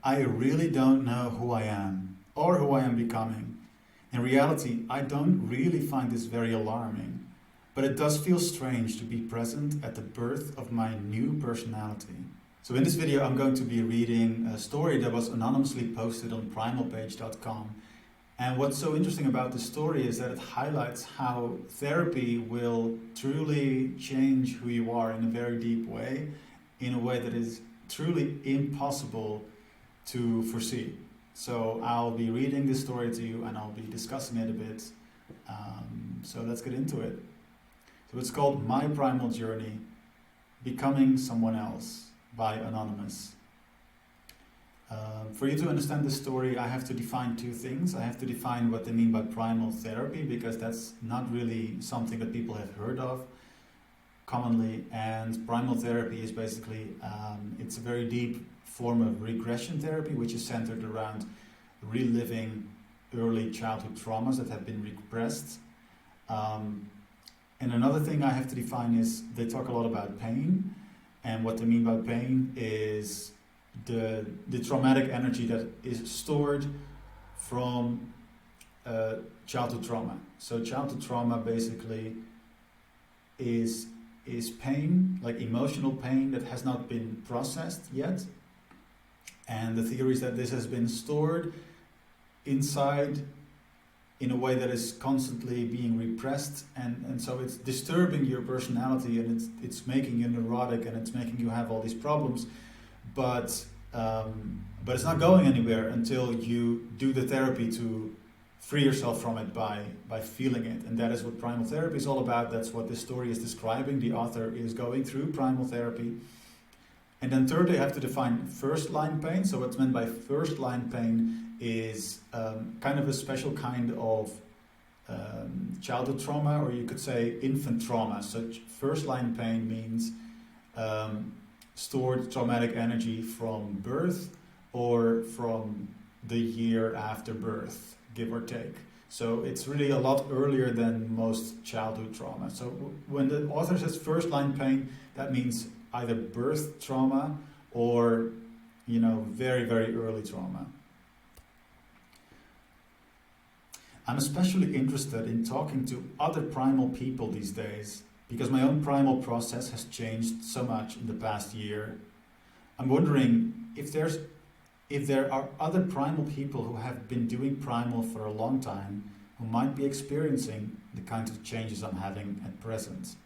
I really don't know who I am or who I am becoming. In reality, I don't really find this very alarming, but it does feel strange to be present at the birth of my new personality. So in this video, I'm going to be reading a story that was anonymously posted on primalpage.com. And what's so interesting about this story is that it highlights how therapy will truly change who you are in a very deep way, in a way that is truly impossible to foresee. So I'll be reading this story to you and I'll be discussing it a bit. So let's get into it. So it's called My Primal Journey, Becoming Someone Else by Anonymous. For you to understand this story, I have to define two things. I have to define what they mean by primal therapy, because that's not really something that people have heard of commonly. And primal therapy is basically, it's a very deep form of regression therapy, which is centered around reliving early childhood traumas that have been repressed. And another thing I have to define is they talk a lot about pain. And what they mean by pain is the traumatic energy that is stored from childhood trauma. So childhood trauma basically is pain, like emotional pain that has not been processed yet. And the theory is that this has been stored inside in a way that is constantly being repressed, and so it's disturbing your personality, and it's making you neurotic, and it's making you have all these problems. But it's not going anywhere until you do the therapy to free yourself from it by feeling it. And that is what primal therapy is all about. That's what this story is describing. The author is going through primal therapy. And then thirdly, I have to define first line pain. So what's meant by first line pain is kind of a special kind of childhood trauma, or you could say infant trauma. So first line pain means stored traumatic energy from birth or from the year after birth, give or take. So it's really a lot earlier than most childhood trauma. So when the author says first line pain, that means either birth trauma or, very, very early trauma. I'm especially interested in talking to other primal people these days because my own primal process has changed so much in the past year. I'm wondering if there are other primal people who have been doing primal for a long time who might be experiencing the kinds of changes I'm having at present.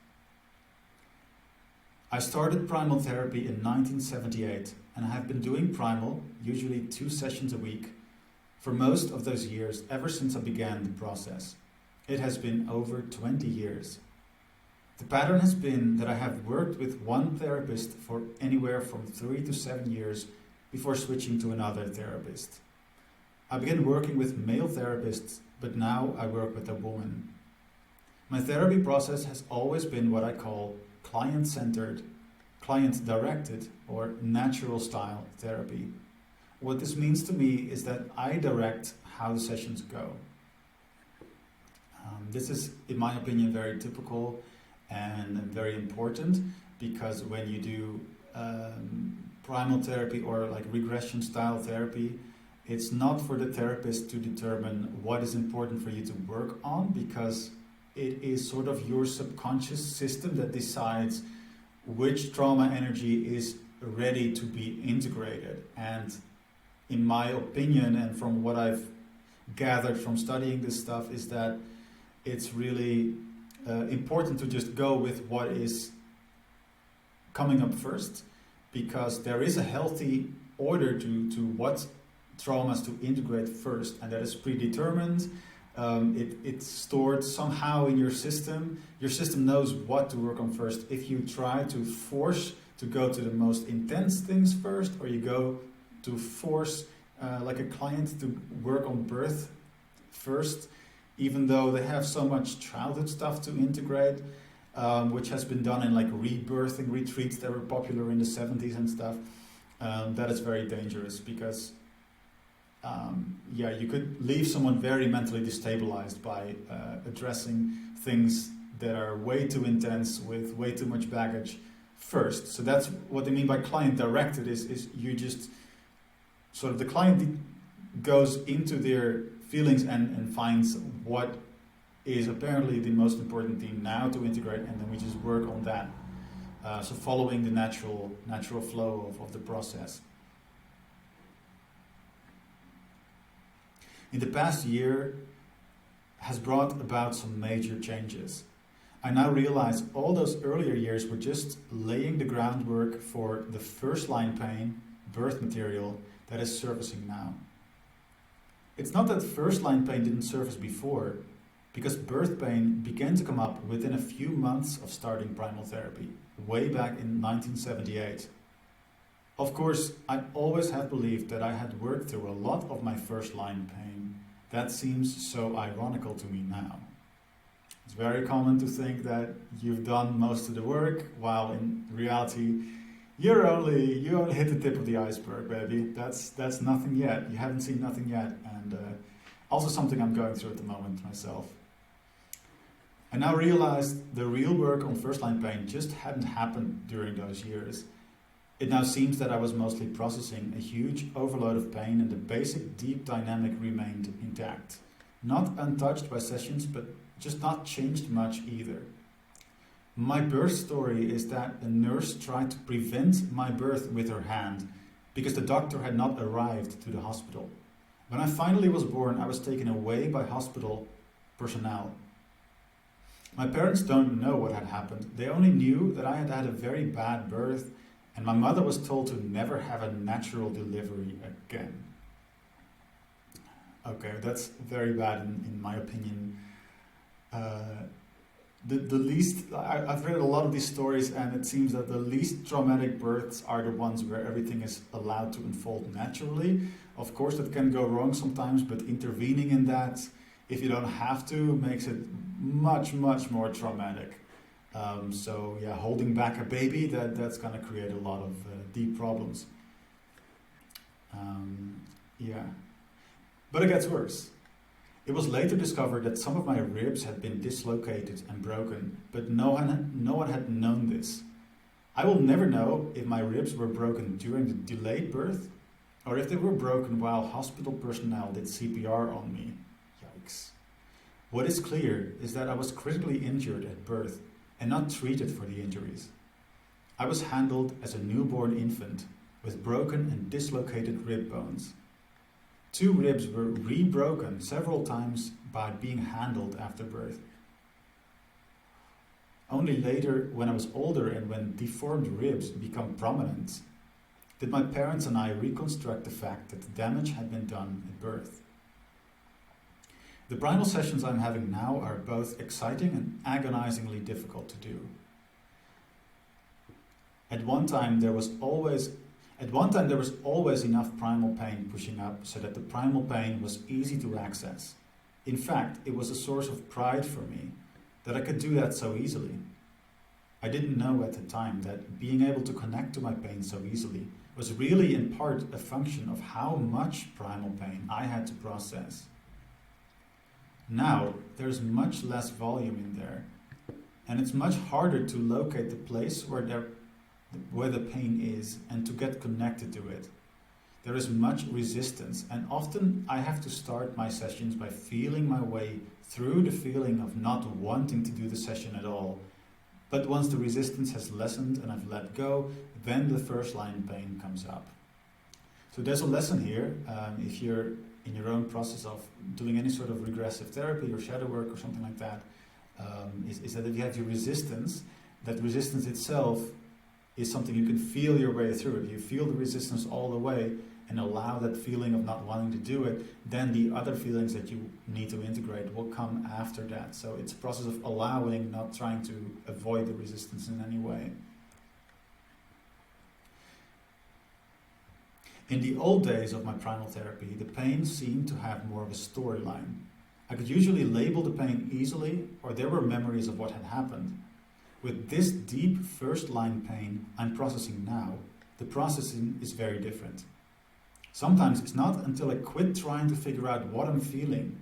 I started primal therapy in 1978 and I have been doing primal, usually 2 sessions a week, for most of those years ever since I began the process. It has been over 20 years. The pattern has been that I have worked with one therapist for anywhere from 3 to 7 years before switching to another therapist. I began working with male therapists, but now I work with a woman. My therapy process has always been what I call client-centered, client-directed, or natural style therapy. What this means to me is that I direct how the sessions go. This is, in my opinion, very typical and very important, because when you do primal therapy or like regression style therapy, it's not for the therapist to determine what is important for you to work on, because it is sort of your subconscious system that decides which trauma energy is ready to be integrated. And in my opinion, and from what I've gathered from studying this stuff, is that it's really important to just go with what is coming up first, because there is a healthy order to what traumas to integrate first, and that is predetermined. It's stored somehow in your system. Your system knows what to work on first. If you try to force to go to the most intense things first, or you go to force like a client to work on birth first, even though they have so much childhood stuff to integrate, which has been done in like rebirthing retreats that were popular in the 70s and stuff, that is very dangerous, because you could leave someone very mentally destabilized by addressing things that are way too intense with way too much baggage first. So that's what they mean by client directed, is you just sort of the client goes into their feelings and finds what is apparently the most important thing now to integrate, and then we just work on that. So following the natural flow of the process. In the past year has brought about some major changes. I now realize all those earlier years were just laying the groundwork for the first line pain, birth material, that is surfacing now. It's not that first line pain didn't surface before, because birth pain began to come up within a few months of starting primal therapy, way back in 1978. Of course, I always have believed that I had worked through a lot of my first line pain. That seems so ironical to me now. It's very common to think that you've done most of the work, while in reality, you only hit the tip of the iceberg, baby. That's nothing yet. You haven't seen nothing yet, and also something I'm going through at the moment myself. I now realized the real work on first line pain just hadn't happened during those years. It now seems that I was mostly processing a huge overload of pain, and the basic deep dynamic remained intact. Not untouched by sessions, but just not changed much either. My birth story is that a nurse tried to prevent my birth with her hand because the doctor had not arrived to the hospital. When I finally was born, I was taken away by hospital personnel. My parents don't know what had happened. They only knew that I had had a very bad birth, and my mother was told to never have a natural delivery again. Okay, that's very bad in my opinion. The least, I've read a lot of these stories, and it seems that the least traumatic births are the ones where everything is allowed to unfold naturally. Of course, that can go wrong sometimes, but intervening in that, if you don't have to, makes it much more traumatic. So yeah, holding back a baby, that's going to create a lot of deep problems. Yeah, but it gets worse. It was later discovered that some of my ribs had been dislocated and broken, but no one had known this. I will never know if my ribs were broken during the delayed birth, or if they were broken while hospital personnel did CPR on me. Yikes. What is clear is that I was critically injured at birth and not treated for the injuries. I was handled as a newborn infant with broken and dislocated rib bones. 2 ribs were re-broken several times by being handled after birth. Only later, when I was older and when deformed ribs become prominent, did my parents and I reconstruct the fact that the damage had been done at birth. The primal sessions I'm having now are both exciting and agonizingly difficult to do. At one time there was always enough primal pain pushing up so that the primal pain was easy to access. In fact, it was a source of pride for me that I could do that so easily. I didn't know at the time that being able to connect to my pain so easily was really in part a function of how much primal pain I had to process. Now, there's much less volume in there, and it's much harder to locate the place where the pain is and to get connected to it. There is much resistance, and often I have to start my sessions by feeling my way through the feeling of not wanting to do the session at all. But once the resistance has lessened and I've let go, then the first line pain comes up. So there's a lesson here, if you're in your own process of doing any sort of regressive therapy or shadow work or something like that, is that if you have your resistance, that resistance itself is something you can feel your way through. If you feel the resistance all the way and allow that feeling of not wanting to do it, then the other feelings that you need to integrate will come after that. So it's a process of allowing, not trying to avoid the resistance in any way. In the old days of my primal therapy, the pain seemed to have more of a storyline. I could usually label the pain easily, or there were memories of what had happened. With this deep first line pain I'm processing now, the processing is very different. Sometimes it's not until I quit trying to figure out what I'm feeling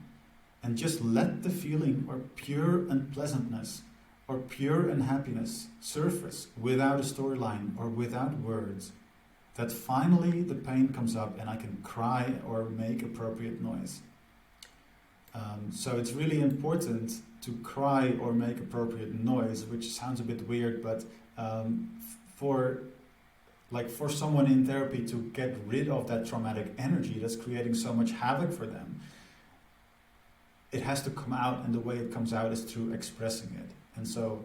and just let the feeling or pure unpleasantness or pure unhappiness surface without a storyline or without words. that finally the pain comes up and I can cry or make appropriate noise. So it's really important to cry or make appropriate noise, which sounds a bit weird, but for someone in therapy to get rid of that traumatic energy that's creating so much havoc for them, it has to come out, and the way it comes out is through expressing it. And so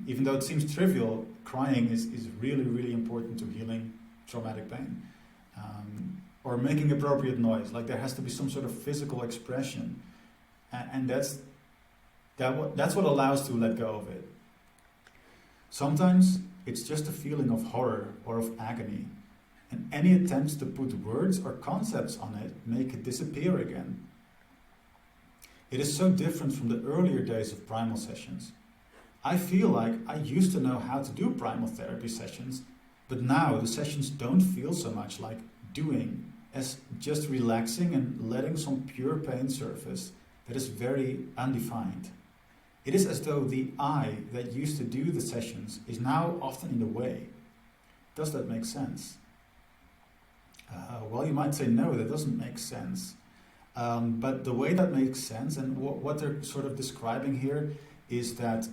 even though it seems trivial, crying is really, really important to healing traumatic pain. Or making appropriate noise, like there has to be some sort of physical expression, and that's what allows to let go of it. Sometimes it's just a feeling of horror or of agony, and any attempts to put words or concepts on it make it disappear again. It is so different from the earlier days of primal sessions. I feel like I used to know how to do primal therapy sessions, but now the sessions don't feel so much like doing as just relaxing and letting some pure pain surface that is very undefined. It is as though the I that used to do the sessions is now often in the way. Does that make sense? Well, you might say, no, that doesn't make sense. But the way that makes sense, and what they're sort of describing here, is that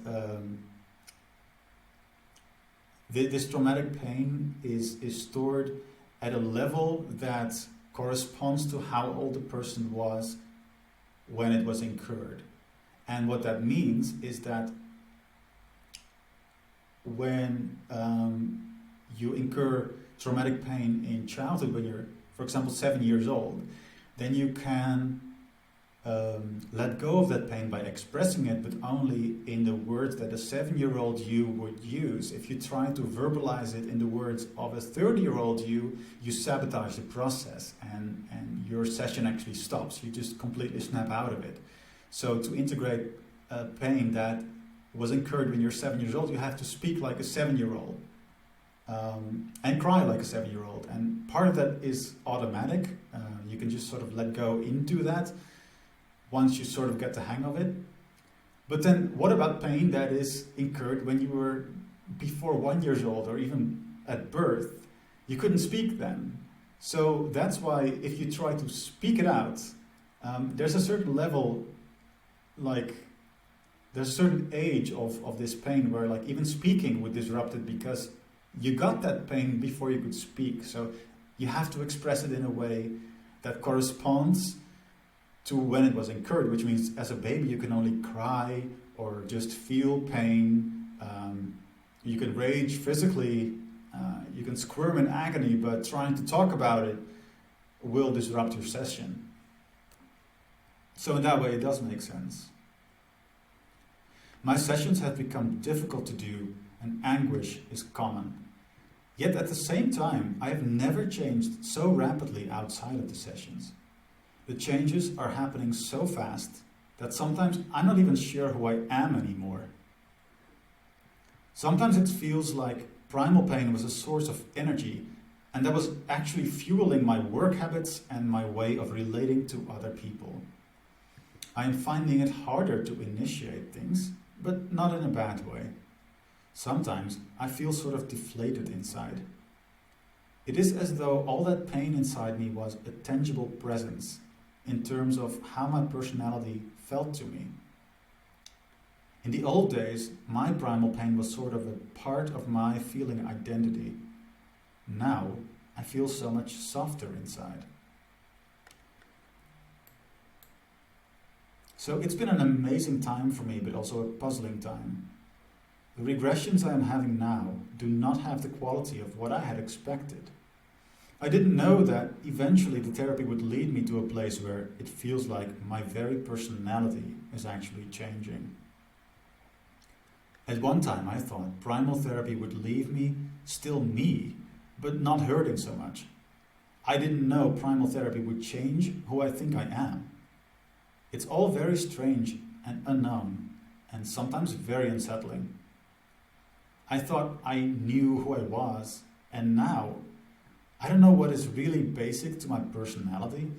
this traumatic pain is stored at a level that corresponds to how old the person was when it was incurred. And what that means is that when you incur traumatic pain in childhood, when you're, for example, 7 years old, then you can let go of that pain by expressing it, but only in the words that a 7-year-old you would use. If you try to verbalize it in the words of a 30-year-old you sabotage the process, and your session actually stops. You just completely snap out of it. So to integrate pain that was incurred when you're 7 years old, you have to speak like a 7-year-old and cry like a 7-year-old. And part of that is automatic. You can just sort of let go into that once you sort of get the hang of it. But then what about pain that is incurred when you were before 1 year old, or even at birth? You couldn't speak then. So that's why if you try to speak it out, there's a certain level, like there's a certain age of this pain where like even speaking would disrupt it, because you got that pain before you could speak. So you have to express it in a way that corresponds to when it was incurred, which means as a baby you can only cry or just feel pain. You can rage physically, you can squirm in agony, but trying to talk about it will disrupt your session. So in that way it does make sense. My sessions have become difficult to do, and anguish is common. Yet at the same time, I have never changed so rapidly outside of the sessions. The changes are happening so fast that sometimes I'm not even sure who I am anymore. Sometimes it feels like primal pain was a source of energy, and that was actually fueling my work habits and my way of relating to other people. I am finding it harder to initiate things, but not in a bad way. Sometimes I feel sort of deflated inside. It is as though all that pain inside me was a tangible presence in terms of how my personality felt to me. In the old days, my primal pain was sort of a part of my feeling identity. Now, I feel so much softer inside. So it's been an amazing time for me, but also a puzzling time. The regressions I am having now do not have the quality of what I had expected. I didn't know that eventually the therapy would lead me to a place where it feels like my very personality is actually changing. At one time I thought primal therapy would leave me still me, but not hurting so much. I didn't know primal therapy would change who I think I am. It's all very strange and unknown, and sometimes very unsettling. I thought I knew who I was, and now I don't know what is really basic to my personality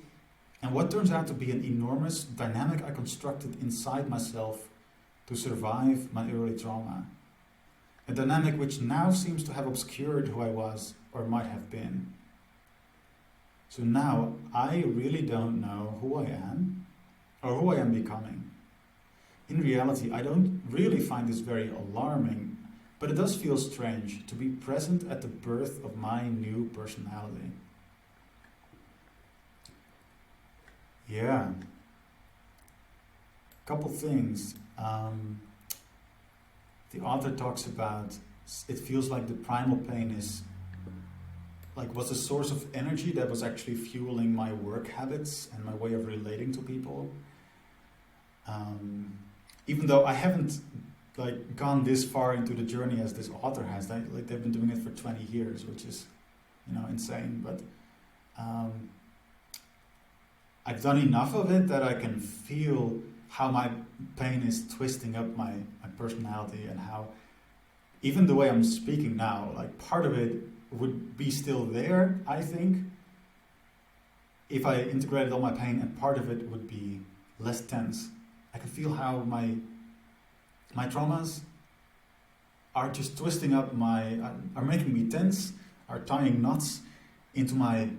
and what turns out to be an enormous dynamic I constructed inside myself to survive my early trauma. a dynamic which now seems to have obscured who I was or might have been. So now I really don't know who I am or who I am becoming. In reality, I don't really find this very alarming, but it does feel strange to be present at the birth of my new personality. Yeah. Couple things. The author talks about it feels like the primal pain was a source of energy that was actually fueling my work habits and my way of relating to people. Even though I haven't gone this far into the journey as this author has, they've been doing it for 20 years, which is insane. But I've done enough of it that I can feel how my pain is twisting up my personality, and how even the way I'm speaking now, part of it would be still there, I think, if I integrated all my pain, and part of it would be less tense. I can feel how my traumas are just twisting up are making me tense, are tying knots into my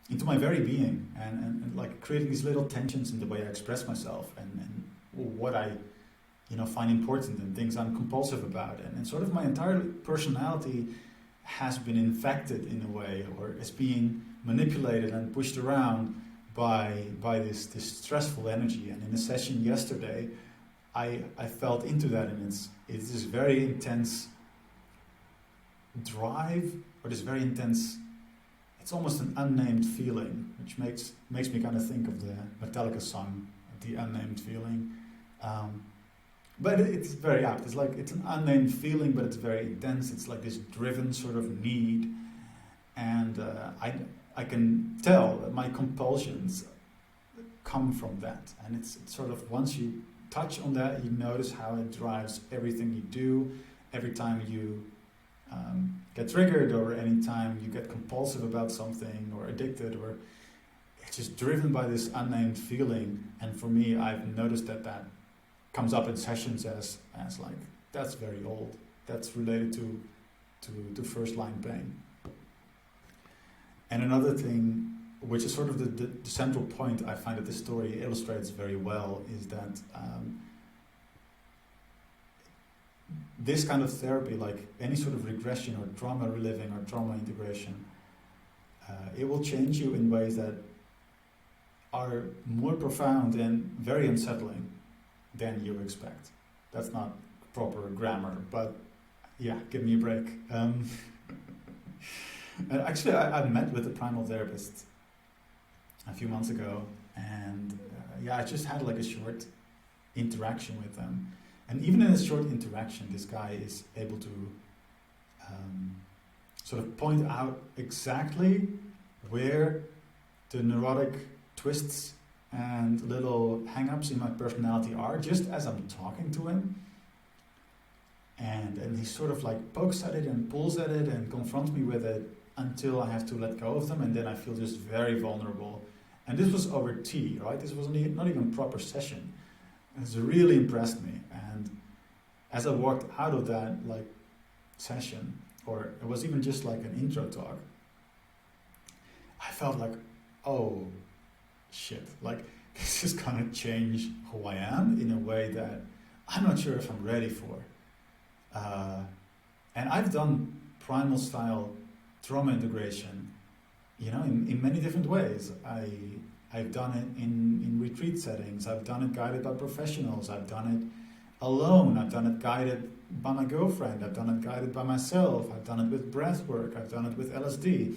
very being, and creating these little tensions in the way I express myself, and what I find important, and things I'm compulsive about, and sort of my entire personality has been infected in a way, or is being manipulated and pushed around by this stressful energy. And in a session yesterday, I felt into that, and it's this very intense drive, or this very intense, it's almost an unnamed feeling, which makes me kind of think of the Metallica song, The Unnamed Feeling. But it's very apt. It's an unnamed feeling, but it's very intense. It's like this driven sort of need, and I can tell that my compulsions come from that. And it's sort of, once you touch on that, you notice how it drives everything you do. Every time you get triggered, or anytime you get compulsive about something, or addicted, or it's just driven by this unnamed feeling. And for me, I've noticed that comes up in sessions as that's very old. That's related to first line pain. And another thing, which is sort of the central point I find that this story illustrates very well, is that this kind of therapy, like any sort of regression or trauma reliving or trauma integration, it will change you in ways that are more profound and very unsettling than you expect. That's not proper grammar, but yeah, give me a break. Actually, I met with a primal therapist a few months ago, and I just had a short interaction with them. And even in a short interaction, this guy is able to sort of point out exactly where the neurotic twists and little hang-ups in my personality are, just as I'm talking to him. And he sort of pokes at it and pulls at it and confronts me with it until I have to let go of them, and then I feel just very vulnerable. And this was over tea, right? This was not even a proper session. It's really impressed me. And as I walked out of that session, or it was even just an intro talk, I felt oh shit, this is gonna change who I am in a way that I'm not sure if I'm ready for. And I've done primal style trauma integration, in many different ways. I've done it in retreat settings. I've done it guided by professionals. I've done it alone. I've done it guided by my girlfriend. I've done it guided by myself. I've done it with breath work. I've done it with LSD.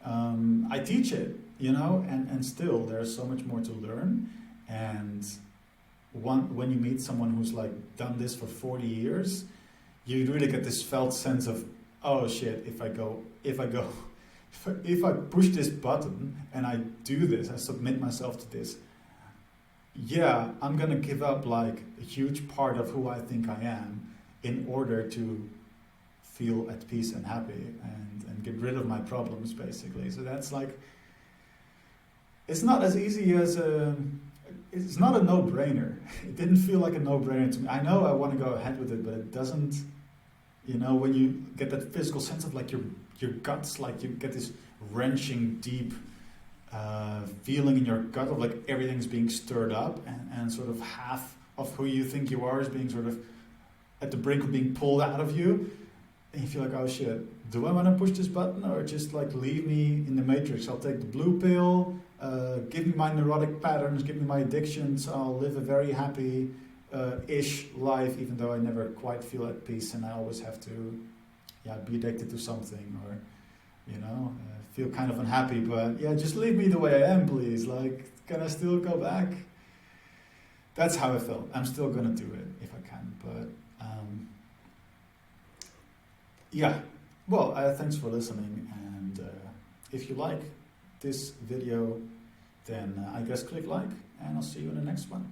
I teach it, and still there's so much more to learn. And when you meet someone who's done this for 40 years, you really get this felt sense of, oh shit, if I push this button and I do this, I submit myself to this, I'm gonna give up a huge part of who I think I am in order to feel at peace and happy and get rid of my problems, basically. So that's it's not as easy as it's not a no-brainer. It didn't feel like a no-brainer to me. I know I want to go ahead with it, but it doesn't You know, when you get that physical sense of like your guts, like you get this wrenching, deep feeling in your gut of like everything's being stirred up, and sort of half of who you think you are is being sort of at the brink of being pulled out of you. And you feel like, oh shit, do I want to push this button or just like leave me in the matrix? I'll take the blue pill, give me my neurotic patterns, give me my addictions, I'll live a very happy ish life, even though I never quite feel at peace and I always have to be addicted to something, or feel kind of unhappy, but just leave me the way I am, please. Like, can I still go back? That's how I felt. I'm still gonna do it if I can, but thanks for listening, and if you like this video, then I guess click like, and I'll see you in the next one.